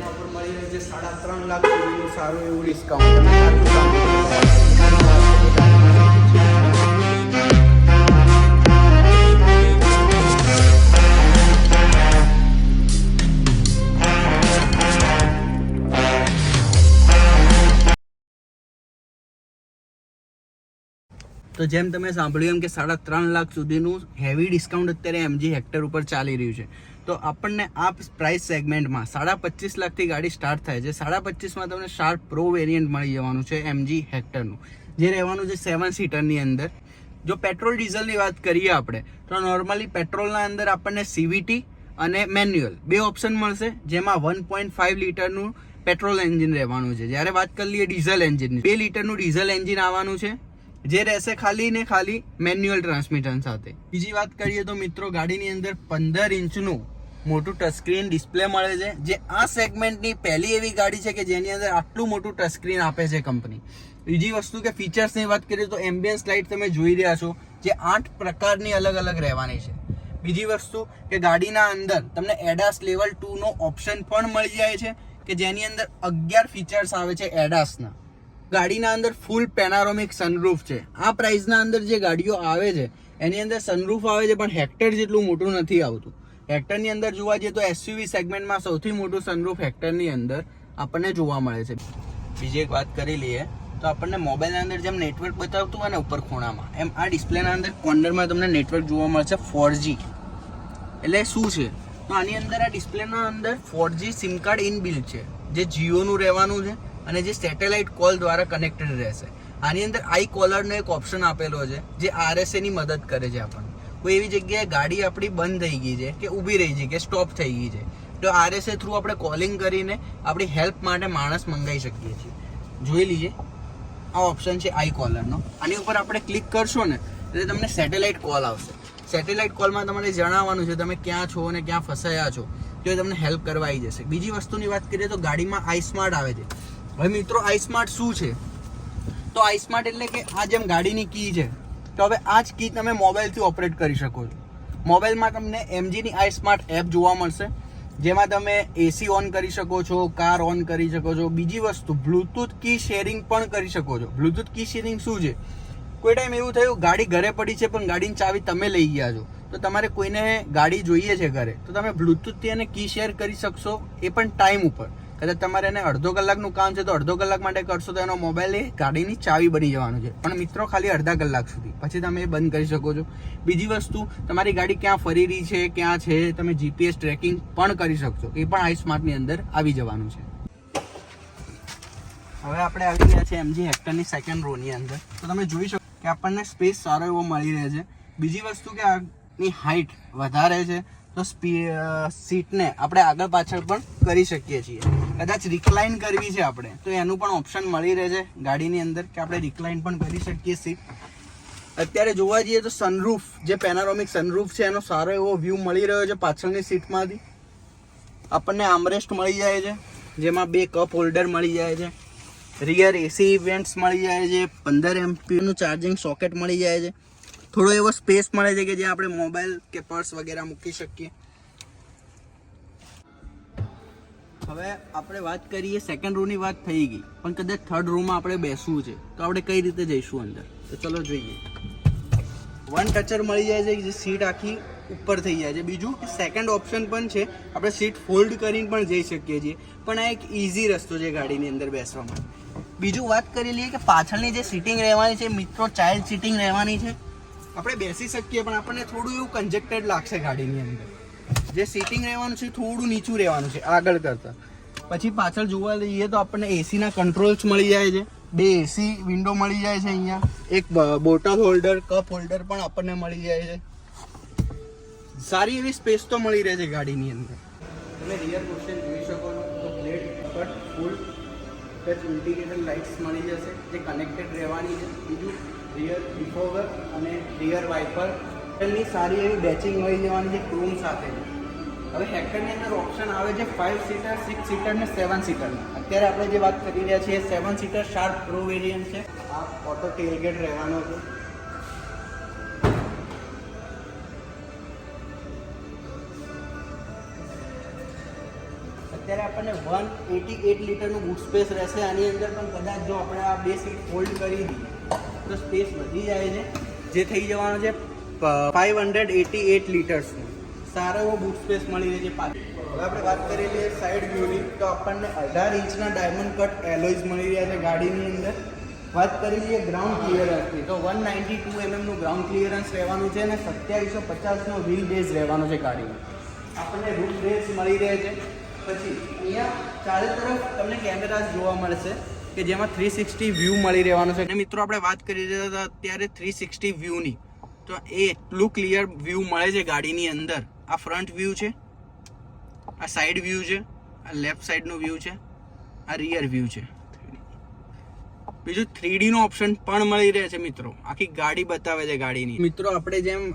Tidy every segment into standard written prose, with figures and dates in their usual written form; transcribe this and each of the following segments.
જેના ઉપર મળી રહ્યું છે 3.5 લાખ સુધીનું સારું એવું ડિસ્કાઉન્ટ. તમે સાચું સાંભળ્યું. તો જેમ તમે સાંભળ્યું એમ કે 3.5 લાખ સુધીનું હેવી ડિસ્કાઉન્ટ અત્યારે એમજી હેક્ટર ઉપર ચાલી રહ્યું છે. તો આપણને આ પ્રાઇસ સેગમેન્ટમાં 25.5 લાખથી ગાડી સ્ટાર્ટ થાય છે. 25.5માં તમને શાર્પ પ્રો વેરિયન્ટ મળી જવાનું છે એમજી હેક્ટરનું, જે રહેવાનું છે 7 સીટરની અંદર. જો પેટ્રોલ ડીઝલની વાત કરીએ આપણે તો નોર્મલી પેટ્રોલના અંદર આપણને સીવીટી અને મેન્યુઅલ બે ઓપ્શન મળશે, જેમાં 1.5 લીટરનું પેટ્રોલ એન્જિન રહેવાનું છે. જ્યારે વાત કરી લઈએ ડીઝલ એન્જિનની, 2 લીટરનું ડીઝલ એન્જિન આવવાનું છે, જે રહેશે ખાલી ને ખાલી મેન્યુઅલ ટ્રાન્સમિશન સાથે. બીજી વાત કરીએ તો મિત્રો, ગાડીની અંદર 15 ઇંચનું મોટું ટચસ્ક્રીન ડિસ્પ્લે મળે છે, જે આ સેગમેન્ટની પહેલી એવી ગાડી છે કે જેની અંદર આટલું મોટું ટચસ્ક્રીન આપે છે કંપની. બીજી વસ્તુ કે ફીચર્સની વાત કરીએ તો એમ્બિયન્સ લાઇટ તમે જોઈ રહ્યા છો, જે 8 પ્રકારની અલગ અલગ રહેવાની છે. બીજી વસ્તુ કે ગાડીના અંદર તમને એડાસ લેવલ 2 નો ઓપ્શન પણ મળી જાય છે, કે જેની અંદર 11 ફીચર્સ આવે છે એડાસના. ગાડીના અંદર ફૂલ પેનારોમિક સનરૂફ છે. આ પ્રાઇસના અંદર જે ગાડીઓ આવે છે એની અંદર સનરૂફ આવે છે, પણ હેક્ટર જેટલું મોટું નથી આવતું. હેક્ટરની અંદર જોવા જઈએ તો એસયુવી સેગમેન્ટમાં સૌથી મોટું સનરૂફ હેક્ટરની અંદર આપણને જોવા મળે છે. બીજી એક વાત કરી લઈએ તો આપણને મોબાઈલના અંદર જેમ નેટવર્ક બતાવતું હોય ને ઉપર ખૂણામાં, એમ આ ડિસ્પ્લેના અંદર કોર્નરમાં તમને નેટવર્ક જોવા મળશે 4G. એટલે શું છે તો આની અંદર આ ડિસ્પ્લેના અંદર 4G સિમ કાર્ડ ઇનબિલ્ટ છે, જે જીઓનું રહેવાનું છે અને જે સેટેલાઇટ કોલ દ્વારા કનેક્ટેડ રહેશે. આની અંદર આઈ કોલરનો એક ઓપ્શન આપેલો છે, જે RSA ની મદદ કરે છે આપણને. કોઈ એવી જગ્યાએ ગાડી આપણી બંધ થઈ ગઈ છે કે ઊભી રહી છે કે સ્ટોપ થઈ ગઈ છે, તો RSA થ્રુ આપણે કોલિંગ કરીને આપણી હેલ્પ માટે માણસ મંગાવી શકીએ છીએ. જોઈ લઈએ, આ ઓપ્શન છે આઈ કોલરનો. આની ઉપર આપણે ક્લિક કરશો ને એટલે તમને સેટેલાઇટ કોલ આવશે. સેટેલાઇટ કોલમાં તમારે જણાવવાનું છે તમે ક્યાં છો અને ક્યાં ફસાયા છો, તો એ તમને હેલ્પ કરવા આવી જશે. બીજી વસ્તુની વાત કરીએ તો ગાડીમાં આઈ સ્માર્ટ આવે છે. હવે મિત્રો, આઈ સ્માર્ટ શું છે? તો આઈ સ્માર્ટ એટલે કે આ જેમ ગાડીની કી છે, તો હવે આ જ કી તમે મોબાઈલથી ઓપરેટ કરી શકો છો. મોબાઈલમાં તમને એમજીની આઈ સ્માર્ટ એપ જોવા મળશે, જેમાં તમે એસી ઓન કરી શકો છો, કાર ઓન કરી શકો છો. બીજી વસ્તુ, બ્લૂટૂથ કી શેરિંગ પણ કરી શકો છો. બ્લૂટૂથ કી શેરિંગ શું છે? કોઈ ટાઈમ એવું થયું ગાડી ઘરે પડી છે પણ ગાડીની ચાવી તમે લઈ ગયા છો, તો તમારે કોઈને ગાડી જોઈએ છે ઘરે, તો તમે બ્લૂટૂથથી એને કી શેર કરી શકશો, એ પણ ટાઈમ ઉપર. કદાચ તમારે એને અડધો કલાકનું કામ છે તો અડધો કલાક માટે કરશો તો એનો મોબાઈલ એ ગાડીની ચાવી બની જવાનું છે, પણ મિત્રો ખાલી અડધા કલાક સુધી, પછી તમે એ બંધ કરી શકો છો. બીજી વસ્તુ, તમારી ગાડી ક્યાં ફરી રહી છે, ક્યાં છે, તમે GPS ટ્રેકિંગ પણ કરી શકશો, એ પણ આઈ સ્માર્ટની અંદર આવી જવાનું છે. હવે આપણે આવી ગયા છે એમજી હેક્ટરની સેકન્ડ રોની અંદર. તો તમે જોઈ શકો કે આપણને સ્પેસ સારો એવો મળી રહે છે. બીજી વસ્તુ કે આની હાઇટ વધારે છે, તો સીટને આપણે આગળ પાછળ પણ કરી શકીએ છીએ. કદાચ રિક્લાઇન કરવી છે આપણે તો એનું પણ ઓપ્શન મળી રહે છે ગાડીની અંદર, કે આપણે રિક્લાઇન પણ કરી શકીએ સીટ. અત્યારે જોવા જઈએ તો સનરૂફ, જે પેનારોમિક સનરૂફ છે, એનો સારો એવો વ્યૂ મળી રહ્યો છે પાછળની સીટમાંથી. આપણને આર્મરેસ્ટ મળી જાય છે, જેમાં 2 કપ હોલ્ડર મળી જાય છે. રિયર એસી ઇવેન્ટ્સ મળી જાય છે. 15 એમ્પીનું ચાર્જિંગ સોકેટ મળી જાય છે. થોડો એવો સ્પેસ મળે છે કે જ્યાં આપણે મોબાઈલ કે પર્સ વગેરે મૂકી શકીએ. હવે આપણે વાત કરીએ, સેકન્ડ રોની વાત થઈ ગઈ, પણ કદાચ થર્ડ રોમાં આપણે બેસવું છે તો આપણે કઈ રીતે જઈશું અંદર, તો ચલો જોઈએ. વન ટચર મળી જાય છે, જે સીટ આખી ઉપર થઈ જાય છે. બીજું કે સેકન્ડ ઓપ્શન પણ છે, આપણે સીટ ફોલ્ડ કરીને પણ જઈ શકીએ છીએ, પણ આ એક ઇઝી રસ્તો છે ગાડીની અંદર બેસવા માટે. બીજું વાત કરી લઈએ કે પાછળની જે સીટિંગ રહેવાની છે મિત્રો, ચાઇલ્ડ સીટિંગ રહેવાની છે. આપણે બેસી શકીએ પણ આપણને થોડું એવું કન્જેક્ટેડ લાગશે ગાડીની અંદર. જે સીટિંગ રહેવાનું છે થોડું નીચું રહેવાનું છે આગળ કરતાં. પછી પાછળ જોવા લઈએ તો આપણને એસીના કંટ્રોલ્સ મળી જાય છે. 2 એસી વિન્ડો મળી જાય છે અહીંયા. એક બોટલ હોલ્ડર, કપ હોલ્ડર પણ આપણને મળી જાય છે. સારી એવી સ્પેસ તો મળી રહે છે ગાડીની અંદર. તમે રિયર પોર્શન જોઈ શકો છો તો પ્લેટ પર ફૂલ ટચ ઇન્ડિકેટર લાઇટ્સ મળી જશે, જે કનેક્ટેડ રહેવાની છે. બીજું, રિયર ડિફોગર અને રિયર વાઇપર ની સારી એવી બેચિંગ મળી જવાની છે ક્રોમ સાથે. હવે હેક્ટરની અંદર ઓપ્શન આવે છે 5 સીટર, 6 સીટર ને 7 સીટરના. અત્યારે આપણે જે વાત કરી રહ્યા છીએ 7 સીટર શાર્પ પ્રો વેરિયન્ટ છે. આ ઓટો ટેલગેટ રહેવાનો છે. અત્યારે આપણને 188 લીટરનું બૂટ સ્પેસ રહેશે. આની અંદર પણ કદાચ જો આપણે આ 2 સીટ ફોલ્ડ કરી દઈએ તો સ્પેસ વધી જાય છે, જે થઈ જવાનો છે 588 લીટર્સનું. સારો એવો બૂટ સ્પેસ મળી રહે છે. હવે આપણે વાત કરી લઈએ સાઈડ વ્યૂની, તો આપણને 18 ઇંચના ડાયમંડ કટ એલોય્સ મળી રહ્યા છે ગાડીની અંદર. વાત કરી લઈએ ગ્રાઉન્ડ ક્લિયરન્સની, તો 192 mm ગ્રાઉન્ડ ક્લિયરન્સ રહેવાનું છે અને 2750નો વ્હીલ બેઝ રહેવાનો છે ગાડીમાં. આપણને રૂફ રેલ્સ મળી રહે છે. પછી અહીંયા ચારે તરફ તમને કેમેરાસ જોવા મળશે કે જેમાં 360 વ્યૂ મળી રહેવાનો છે. અને મિત્રો આપણે વાત કરી રહ્યા હતા અત્યારે 360 વ્યૂની, તો એ એટલું ક્લિયર વ્યૂ મળે છે ગાડીની અંદર. આ ફ્રન્ટ વ્યૂ છે, આ સાઈડ વ્યૂ છે, આ લેફ્ટ સાઈડનો વ્યૂ છે, આ રિયર વ્યૂ છે. બીજું 3D નો ઓપ્શન પણ મળી રહે છે મિત્રો. આખી ગાડી બતાવે છે ગાડીની. મિત્રો આપણે જેમ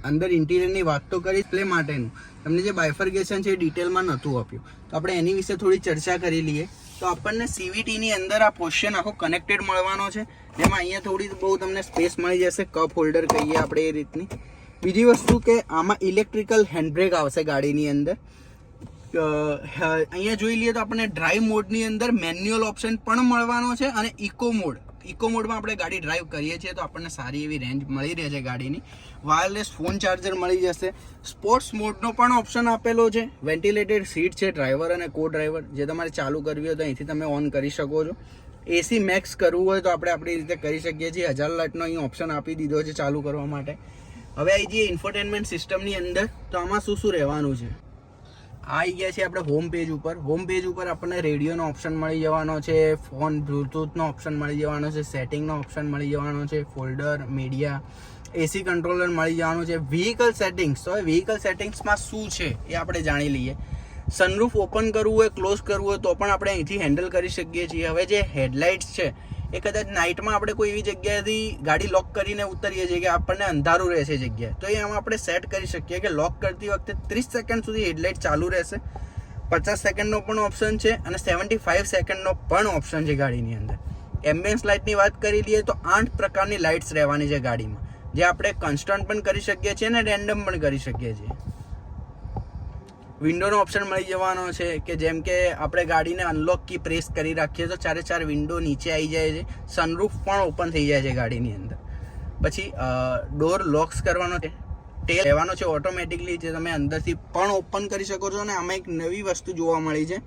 અંદર ઇન્ટિરિયરની વાત તો કરી ડિસ્પ્લે માટેનું, તમને જે બાયફર્ગેશન છે એ ડિટેલમાં નહોતું આપ્યું, તો આપણે એની વિશે થોડી ચર્ચા કરી લઈએ. તો આપણને CVTની અંદર આ પોર્શન આખો કનેક્ટેડ મળવાનો છે, જેમાં અહીંયા થોડી બહુ તમને સ્પેસ મળી જશે, કપ હોલ્ડર કહીએ આપણે એ રીતની. બીજી વસ્તુ કે આમાં ઇલેક્ટ્રિકલ હેન્ડબ્રેક આવશે ગાડીની અંદર. અહીંયા જોઈ લઈએ તો આપણને ડ્રાઈવ મોડની અંદર મેન્યુઅલ ઓપ્શન પણ મળવાનો છે અને ઇકો મોડમાં આપણે ગાડી ડ્રાઈવ કરીએ છીએ તો આપણને સારી એવી રેન્જ મળી રહે છે ગાડીની. વાયરલેસ ફોન ચાર્જર મળી જશે. સ્પોર્ટ્સ મોડનો પણ ઓપ્શન આપેલો છે. વેન્ટિલેટેડ સીટ છે ડ્રાઈવર અને કો ડ્રાઈવર, જે તમારે ચાલુ કરવી હોય તો અહીંથી તમે ઓન કરી શકો છો. AC મેક્સ કરવું હોય તો આપણે આપણી રીતે કરી શકીએ છીએ. 1000 વોટનો અહીં ઓપ્શન આપી દીધો છે ચાલુ કરવા માટે. હવે આવી જઈએ ઇન્ફોટેનમેન્ટ સિસ્ટમની અંદર, તો આમાં શું શું રહેવાનું છે. આવી ગયા છે આપણે હોમ પેજ ઉપર. હોમ પેજ ઉપર આપણને રેડિયોનો ઓપ્શન મળી જવાનો છે, ફોન બ્લૂટૂથનો ઓપ્શન મળી જવાનો છે, સેટિંગનો ઓપ્શન મળી જવાનો છે, ફોલ્ડર, મીડિયા, AC કંટ્રોલર મળી જવાનું છે. વ્હીકલ સેટિંગ્સ, તો વ્હીકલ સેટિંગ્સમાં શું છે એ આપણે જાણી લઈએ. સનરૂફ ઓપન કરવું હોય, ક્લોઝ કરવું હોય તો પણ આપણે અહીંથી હેન્ડલ કરી શકીએ છીએ. હવે જે હેડલાઇટ્સ છે એ કદાચ નાઇટમાં આપણે કોઈ એવી જગ્યાએથી ગાડી લોક કરીને ઉતરીએ છીએ કે આપણને અંધારું રહેશે જગ્યાએ, તો એ આમાં આપણે સેટ કરી શકીએ કે લોક કરતી વખતે 30 સેકન્ડ સુધી હેડલાઇટ ચાલુ રહેશે. 50 સેકન્ડનો પણ ઓપ્શન છે અને 75 સેકન્ડનો પણ ઓપ્શન છે ગાડીની અંદર. એમ્બિયન્સ લાઇટની વાત કરી લઈએ તો 8 પ્રકારની લાઇટ્સ રહેવાની છે ગાડીમાં, જે આપણે કોન્સ્ટન્ટ પણ કરી શકીએ છીએ અને રેન્ડમ પણ કરી શકીએ છીએ. વિન્ડોનો ઓપ્શન મળી જવાનો છે કે જેમ કે આપણે ગાડીને અનલોક કી પ્રેસ કરી રાખીએ તો 4 વિન્ડો નીચે આવી જાય છે. સનરૂફ પણ ઓપન થઈ જાય છે ગાડીની અંદર. પછી ડોર લોક્સ કરવાનો છે. ટેલ રહેવાનો છે ઓટોમેટિકલી, જે તમે અંદરથી પણ ઓપન કરી શકો છો. અને આમાં એક નવી વસ્તુ જોવા મળી છે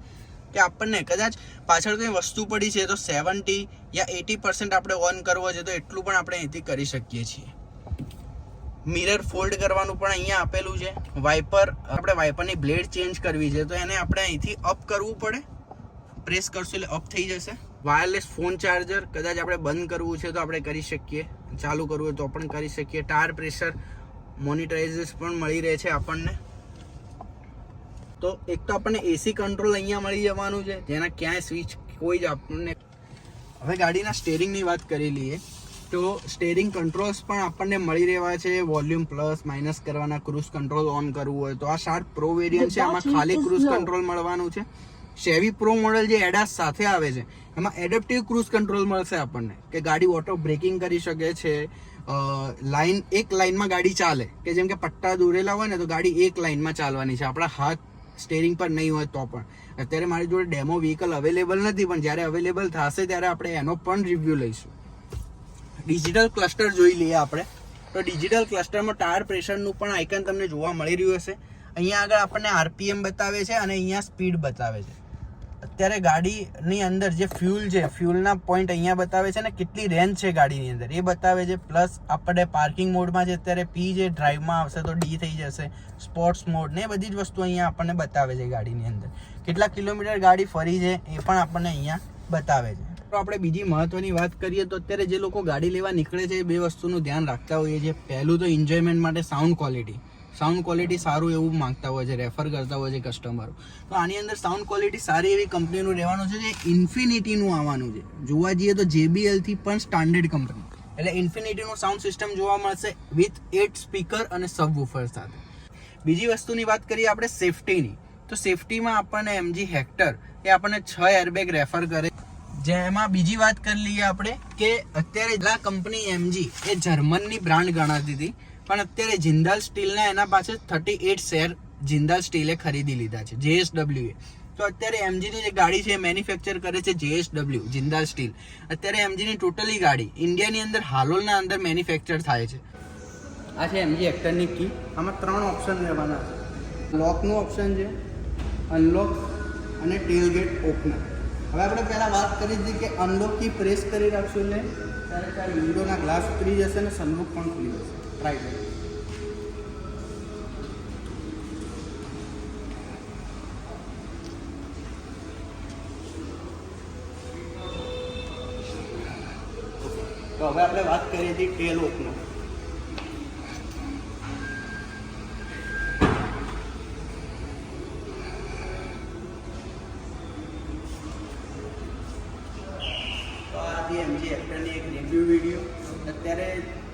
કે આપણને કદાચ પાછળ કંઈ વસ્તુ પડી છે તો 70 યા 80% આપણે ઓન કરવો છે તો એટલું પણ આપણે અહીંથી કરી શકીએ છીએ. મિરર ફોલ્ડ કરવાનું પણ અહીંયા આપેલું છે. વાઇપર, આપણે વાઇપરની બ્લેડ ચેન્જ કરવી છે તો એને આપણે અહીંથી અપ કરવું પડે, પ્રેસ કરશું એટલે અપ થઈ જશે. વાયરલેસ ફોન ચાર્જર કદાચ આપણે બંધ કરવું છે તો આપણે કરી શકીએ, ચાલુ કરવું હોય તો પણ કરી શકીએ. ટાયર પ્રેશર મોનિટરાઇઝર્સ પણ મળી રહે છે આપણને. તો એક તો આપણને AC કંટ્રોલ અહીંયા મળી જવાનું છે, જેના ક્યાંય સ્વિચ કોઈ જ આપણને. હવે ગાડીના સ્ટેરિંગની વાત કરી લઈએ તો સ્ટેરિંગ કંટ્રોલ્સ પણ આપણને મળી રહેવા છે. વોલ્યુમ પ્લસ માઇનસ કરવાના, ક્રૂઝ કંટ્રોલ ઓન કરવું હોય તો આ શાર્પ પ્રો વેરિયન્ટ છે, આમાં ખાલી ક્રૂઝ કંટ્રોલ મળવાનું છે. શેવી પ્રો મોડલ જે એડાસ સાથે આવે છે એમાં એડેપ્ટિવ ક્રૂઝ કંટ્રોલ મળશે આપણને, કે ગાડી ઓટો બ્રેકિંગ કરી શકે છે. એક લાઇનમાં ગાડી ચાલે, કે જેમ કે પટ્ટા દોરેલા હોય ને તો ગાડી એક લાઇનમાં ચાલવાની છે, આપણા હાથ સ્ટેરિંગ પર નહીં હોય તો પણ. અત્યારે મારી જોડે ડેમો વ્હીકલ અવેલેબલ નથી, પણ જ્યારે અવેલેબલ થશે ત્યારે આપણે એનો પણ રિવ્યૂ લઈશું. ડિજિટલ ક્લસ્ટર જોઈ લઈએ આપણે, તો ડિજિટલ ક્લસ્ટરમાં ટાયર પ્રેશરનું પણ આઇકન તમને જોવા મળી રહ્યું હશે. અહીંયા આગળ આપણને RPM બતાવે છે અને અહીંયા સ્પીડ બતાવે છે. અત્યારે ગાડીની અંદર જે ફ્યુલ છે, ફ્યુલના પોઈન્ટ અહીંયા બતાવે છે ને કેટલી રેન્જ છે ગાડીની અંદર એ બતાવે છે. પ્લસ આપણે પાર્કિંગ મોડમાં છે અત્યારે P છે, ડ્રાઈવમાં આવશે તો D થઈ જશે, સ્પોર્ટ્સ મોડ ને બધી જ વસ્તુ અહીંયા આપણને બતાવે છે ગાડીની અંદર. કેટલા કિલોમીટર ગાડી ફરી છે એ પણ આપણને અહીંયા બતાવે છે. તો આપણે બીજી મહત્વની વાત કરીએ તો અત્યારે જે લોકો ગાડી લેવા નીકળે છે એ બે વસ્તુનું ધ્યાન રાખતા હોઈએ છીએ. પહેલું તો એન્જોયમેન્ટ માટે સાઉન્ડ ક્વોલિટી સારું એવું માંગતા હોય છે, રેફર કરતા હોય છે કસ્ટમરો. તો આની અંદર સાઉન્ડ ક્વોલિટી સારી એવી કંપનીનું રહેવાનું છે, જે ઇન્ફિનિટીનું આવવાનું છે. જોવા જઈએ તો JBL થી પણ સ્ટાન્ડર્ડ કંપની, એટલે ઇન્ફિનિટીનું સાઉન્ડ સિસ્ટમ જોવા મળશે વિથ 8 સ્પીકર અને સબવૂફર સાથે. બીજી વસ્તુની વાત કરીએ આપણે સેફટીની, તો સેફટીમાં આપણને MG હેક્ટર એ આપણને 6 એરબેગ રેફર કરે. જેમાં બીજી વાત કરી લઈએ આપણે કે અત્યારે કંપની MG એ જર્મનની બ્રાન્ડ ગણાતી હતી, પણ અત્યારે જિંદાલ સ્ટીલના એના પાસે 38 શેર જિંદાલ સ્ટીલે ખરીદી લીધા છે, JSW. તો અત્યારે એમજીની જે ગાડી છે એ મેન્યુફેક્ચર કરે છે JSW જિંદાલ સ્ટીલ. અત્યારે એમજીની ટોટલી ગાડી ઇન્ડિયાની અંદર હાલોલના અંદર મેન્યુફેક્ચર થાય છે. આ છે એમજી હેક્ટરની કી. આમાં 3 ઓપ્શન રહેવાના છે. લોકનું ઓપ્શન છે, અનલોક અને ટેલગેટ ઓપનર. હવે આપણે પહેલાં વાત કરી હતી કે અનલોક કી પ્રેસ કરી રાખશું એટલે ત્યારે ત્યારે વિન્ડોના ગ્લાસ ઉતરી જશે અને સનરૂફ પણ ખુલી જશે. ટ્રાય કરીએ. તો હવે આપણે વાત કરી હતી ટેલ ઓપનર. તો આ હતી એમજી હેક્ટરની એક રિવ્યૂ વિડીયો. અત્યારે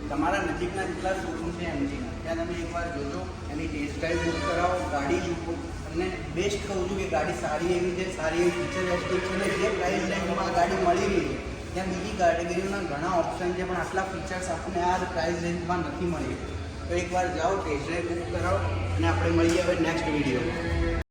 તમારા નજીકના જેટલા શોરૂમ છે એમજીના, ત્યાં તમે એકવાર જોજો, એની ટેસ્ટ ડ્રાઈવ બુક કરાવો, ગાડી જુઓ. અને બેસ્ટ કહું છું કે ગાડી સારી એવી છે, સારી એવી ફીચર એસ્ટિક છે અને જે પ્રાઇસ રેન્જમાં આ ગાડી મળી રહી છે ત્યાં બીજી કેટેગરીના ઘણા ઓપ્શન છે, પણ આટલા ફીચર્સ આપણને આ પ્રાઇસ રેન્જમાં નથી મળી. તો એકવાર જાઓ, ટેસ્ટ ડ્રાઈવ બુક કરાવો અને આપણે મળીએ હવે નેક્સ્ટ વિડીયો.